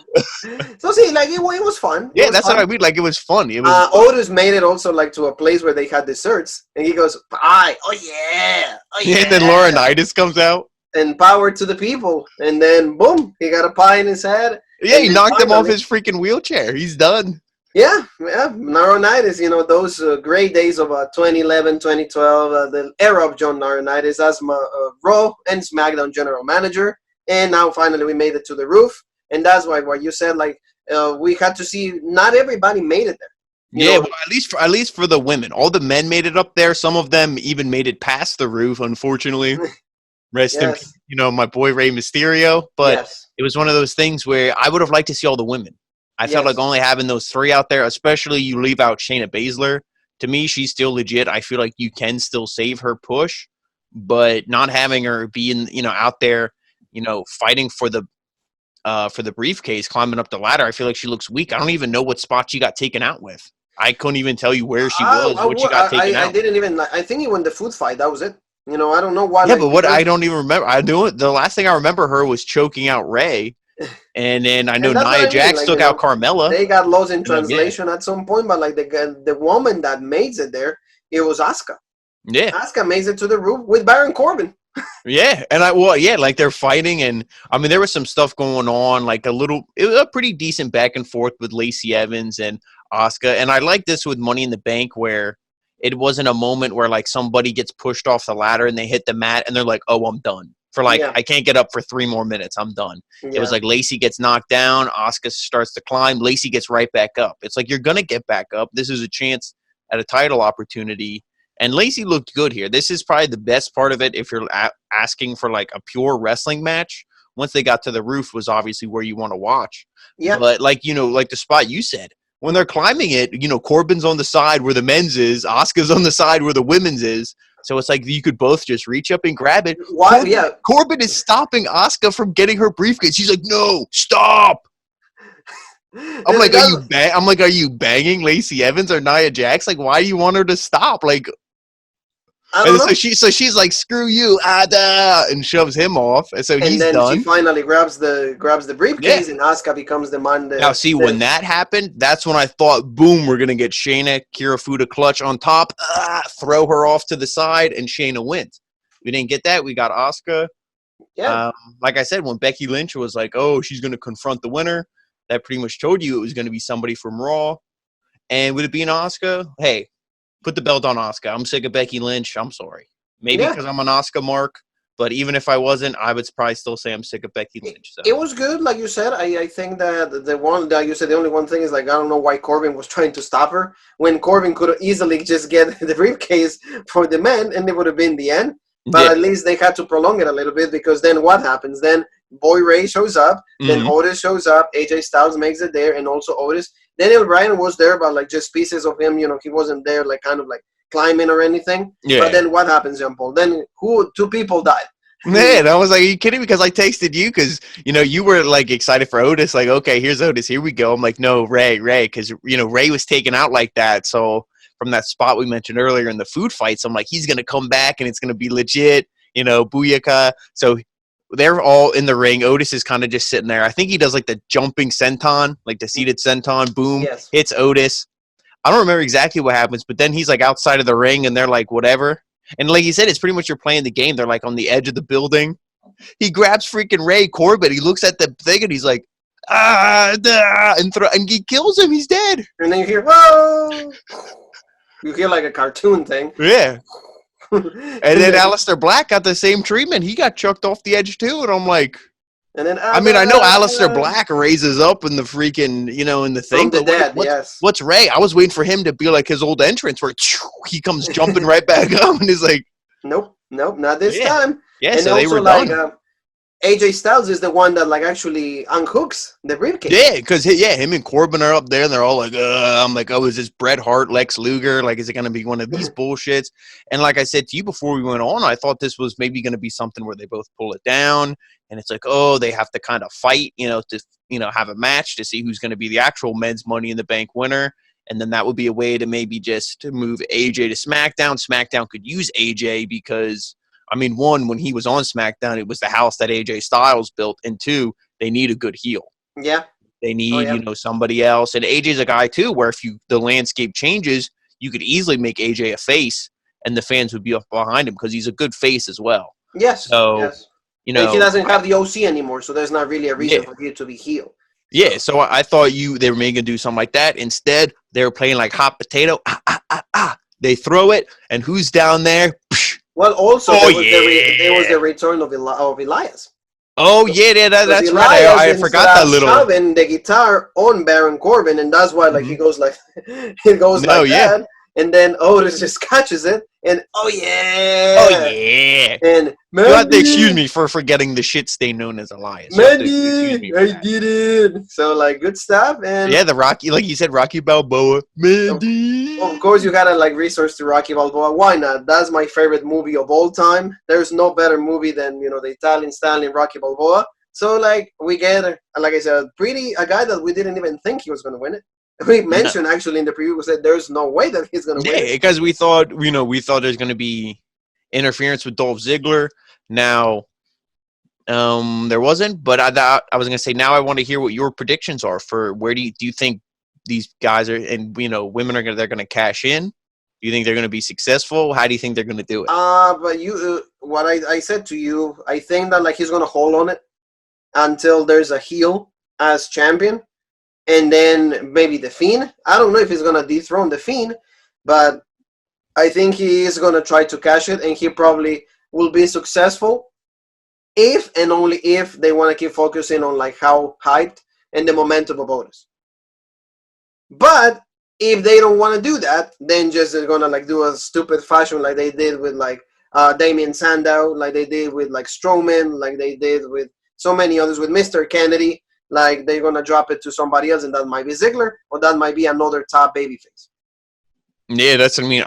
So see, like it was fun. Yeah, that's what I mean. Like it was fun. It was Otis made it also like to a place where they had desserts, and he goes, "Pie, oh yeah, oh yeah." And then Laurinaitis comes out. And power to the people, and then boom, he got a pie in his head. Yeah, he knocked him off his freaking wheelchair. He's done. Yeah, Laurinaitis, those great days of 2011, 2012, the era of John Laurinaitis as Raw and SmackDown general manager. And now finally we made it to the roof. And that's why what you said, like, we had to see not everybody made it there. Well, at least for the women. All the men made it up there. Some of them even made it past the roof, unfortunately. Rest in peace, my boy Rey Mysterio. But it was one of those things where I would have liked to see all the women. I felt like only having those three out there, especially you leave out Shayna Baszler. To me, she's still legit. I feel like you can still save her push, but not having her being, out there, fighting for the briefcase, climbing up the ladder. I feel like she looks weak. I don't even know what spot she got taken out with. I couldn't even tell you where she was, what she got taken out. I didn't even. I think he won the food fight. That was it. I don't know why. Yeah, but what I don't even remember. The last thing I remember her was choking out Ray. And then I know Nia Jax took out Carmella. They got lost in translation at some point, but like the woman that made it there, it was Asuka. Yeah, Asuka made it to the roof with Baron Corbin. Yeah, and like they're fighting, and I mean there was some stuff going on, like it was a pretty decent back and forth with Lacey Evans and Asuka, and I like this with Money in the Bank where it wasn't a moment where like somebody gets pushed off the ladder and they hit the mat and they're like, oh, I'm done. I can't get up for 3 more minutes. I'm done. Yeah. It was like Lacey gets knocked down. Asuka starts to climb. Lacey gets right back up. It's like you're going to get back up. This is a chance at a title opportunity. And Lacey looked good here. This is probably the best part of it if you're asking for like a pure wrestling match. Once they got to the roof was obviously where you want to watch. Yeah. But like the spot you said, when they're climbing it, Corbin's on the side where the men's is. Asuka's on the side where the women's is. So it's like you could both just reach up and grab it. Why? Corbin is stopping Asuka from getting her briefcase. He's like, "No, stop!" I'm like, "Are you banging Lacey Evans or Nia Jax? Like, why do you want her to stop?" Like, so she's like, "Screw you, Ada," and shoves him off. And so he's done. And then she finally grabs the briefcase, and Asuka becomes the man. Now, see, when that happened, that's when I thought, boom, we're gonna get Shayna Kirifuda clutch on top, throw her off to the side, and Shayna wins. We didn't get that. We got Asuka. Yeah. Like I said, when Becky Lynch was like, "Oh, she's gonna confront the winner," that pretty much told you it was gonna be somebody from Raw. And would it be an Asuka? Hey. Put the belt on Asuka. I'm sick of Becky Lynch. I'm sorry. Maybe because I'm an Asuka mark, but even if I wasn't, I would probably still say I'm sick of Becky Lynch. So. It was good, like you said. I think that the one that you said, the only one thing is like I don't know why Corbin was trying to stop her when Corbin could easily just get the briefcase for the men and it would have been the end. But at least they had to prolong it a little bit because then what happens? Then Boy Ray shows up, then Otis shows up, AJ Styles makes it there, and also Otis. Daniel Bryan was there, but like just pieces of him, he wasn't there, like kind of like climbing or anything. Yeah. But then what happens, Jean Paul? Then 2 people died. Man, I was like, are you kidding me? Because I texted you because, you were like excited for Otis. Like, okay, here's Otis. Here we go. I'm like, no, Ray. Because, Ray was taken out like that. So from that spot we mentioned earlier in the food fights, I'm like, he's going to come back and it's going to be legit, booyaka. So they're all in the ring. Otis is kind of just sitting there. I think he does like the jumping senton, like the seated senton. Boom, hits Otis. I don't remember exactly what happens, but then he's like outside of the ring and they're like, whatever. And like you said, it's pretty much you're playing the game. They're like on the edge of the building. He grabs freaking Ray Corbin. He looks at the thing and he's like, and he kills him. He's dead. And then you hear, whoa. You hear like a cartoon thing. Yeah. And then Aleister Black got the same treatment. He got chucked off the edge too. And I'm like, and then I know Aleister Black raises up in the freaking, in the thing. From the dead, what's Ray? I was waiting for him to be like his old entrance where he comes jumping right back up and is like, nope, not this time. Yeah, and so also, they were like, done. AJ Styles is the one that like actually unhooks the briefcase. Yeah, because him and Corbin are up there and they're all like, I'm like, oh, is this Bret Hart, Lex Luger? Like, is it going to be one of these bullshits? And like I said to you before we went on, I thought this was maybe going to be something where they both pull it down and it's like, oh, they have to kind of fight, to have a match to see who's going to be the actual men's Money in the Bank winner. And then that would be a way to maybe just move AJ to SmackDown. SmackDown could use AJ because, one, when he was on SmackDown, it was the house that AJ Styles built. And two, they need a good heel. Yeah. They need, somebody else. And AJ's a guy, too, where if the landscape changes, you could easily make AJ a face and the fans would be up behind him because he's a good face as well. Yes. So, yes. And he doesn't have the OC anymore, so there's not really a reason for you to be heel. Yeah, so I thought they were making do something like that. Instead, they were playing like hot potato. They throw it, and who's down there? Psh. Well, also, there was the return of Elias. Oh, yeah, that's right. I forgot that little. Shoving the guitar on Baron Corbin, and that's why he goes like that. And then Otis just catches it, and oh yeah, and Mandy, you have to excuse me for forgetting the shit stain known as Elias. Mandy, I did it. So good stuff, and the Rocky, like you said, Rocky Balboa, Mandy. Of course, you gotta research to Rocky Balboa. Why not? That's my favorite movie of all time. There's no better movie than the Italian stallion Rocky Balboa. So we get like I said, a guy that we didn't even think he was gonna win it. We mentioned actually in the preview, we said there's no way that he's going to win. Yeah, because we thought there's going to be interference with Dolph Ziggler. Now, there wasn't, but I was going to say now I want to hear what your predictions are for where do you think these guys are and women they're going to cash in? Do you think they're going to be successful? How do you think they're going to do it? But what I said to you, I think that he's going to hold on it until there's a heel as champion. And then maybe The Fiend. I don't know if he's going to dethrone The Fiend, but I think he is going to try to cash it, and he probably will be successful if and only if they want to keep focusing on how hyped and the momentum of Otis. But if they don't want to do that, then just they're going to do a stupid fashion like they did with Damien Sandow, like they did with Strowman, like they did with so many others, with Mr. Kennedy. They're going to drop it to somebody else, and that might be Ziggler, or that might be another top babyface. Yeah, that's what I mean.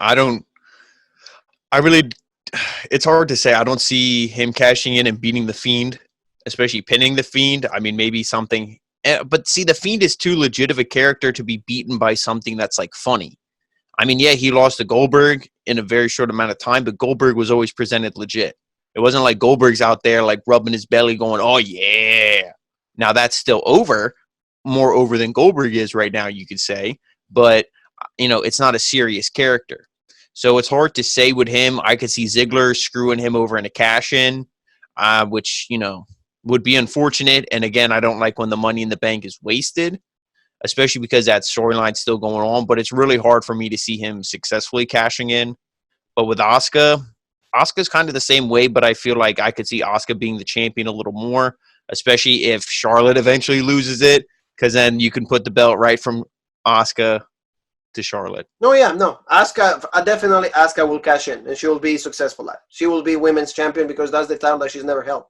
It's hard to say. I don't see him cashing in and beating The Fiend, especially pinning The Fiend. I mean, maybe something. But see, The Fiend is too legit of a character to be beaten by something that's funny. I mean, yeah, he lost to Goldberg in a very short amount of time, but Goldberg was always presented legit. It wasn't like Goldberg's out there rubbing his belly going, oh, yeah. Now, that's still more over than Goldberg is right now, you could say. But, it's not a serious character. So it's hard to say with him. I could see Ziggler screwing him over in a cash-in, which, would be unfortunate. And, again, I don't like when the Money in the Bank is wasted, especially because that storyline's still going on. But it's really hard for me to see him successfully cashing in. But with Asuka's kind of the same way, but I feel like I could see Asuka being the champion a little more, especially if Charlotte eventually loses it, because then you can put the belt right from Asuka to Charlotte. No, Asuka, definitely Asuka will cash in, and she will be successful at it. She will be women's champion because that's the title that she's never held.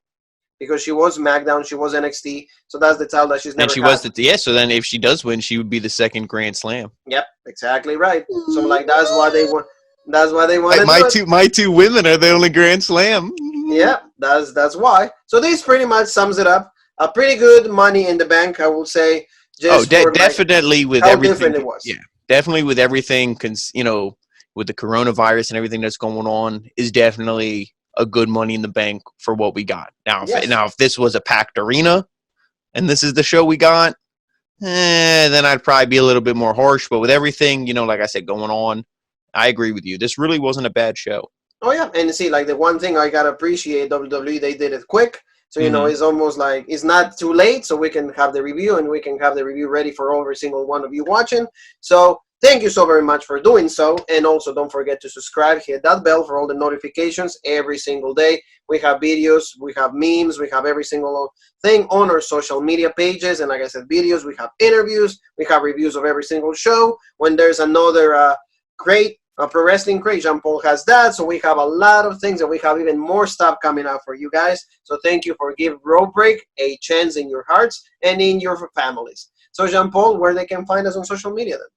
Because she was SmackDown, she was NXT, so that's the title that she's never held. And she was so then if she does win, she would be the second Grand Slam. Yep, exactly right. So that's why they want. That's why they want my two women are the only Grand Slam. Yeah, that's why. So this pretty much sums it up. A pretty good Money in the Bank, I will say. Definitely with how everything. Different it was. Yeah, definitely with everything. With the coronavirus and everything that's going on, is definitely a good Money in the Bank for what we got. Now, if this was a packed arena, and this is the show we got, then I'd probably be a little bit more harsh. But with everything, like I said, going on, I agree with you. This really wasn't a bad show. Oh, yeah. And see, the one thing I got to appreciate, WWE, they did it quick. So, it's almost it's not too late, so we can have the review, and we can have the review ready for every single one of you watching. So, thank you so very much for doing so. And also, don't forget to subscribe, hit that bell for all the notifications every single day. We have videos, we have memes, we have every single thing on our social media pages. And like I said, videos, we have interviews, we have reviews of every single show. When there's another great Pro Wrestling Crate, Jean-Paul has that. So we have a lot of things, and we have even more stuff coming out for you guys. So thank you for giving Rope Break a chance in your hearts and in your families. So Jean-Paul, where they can find us on social media then?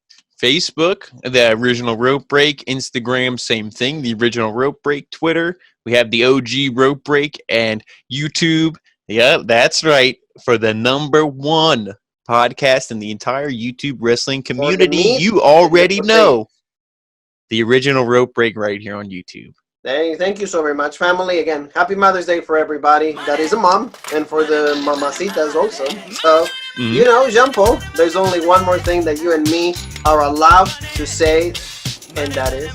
Facebook, the Original Rope Break. Instagram, same thing, the Original Rope Break. Twitter, we have the OG Rope Break. And YouTube, Yep, that's right. For the number one podcast in the entire YouTube wrestling community, meat you and already the know the original rope break right here on YouTube. Thank you so very much, family. Again, happy Mother's Day for everybody that is a mom, and for the mamacitas also. So, you know, Jean Paul, there's only one more thing that you and me are allowed to say, and that is...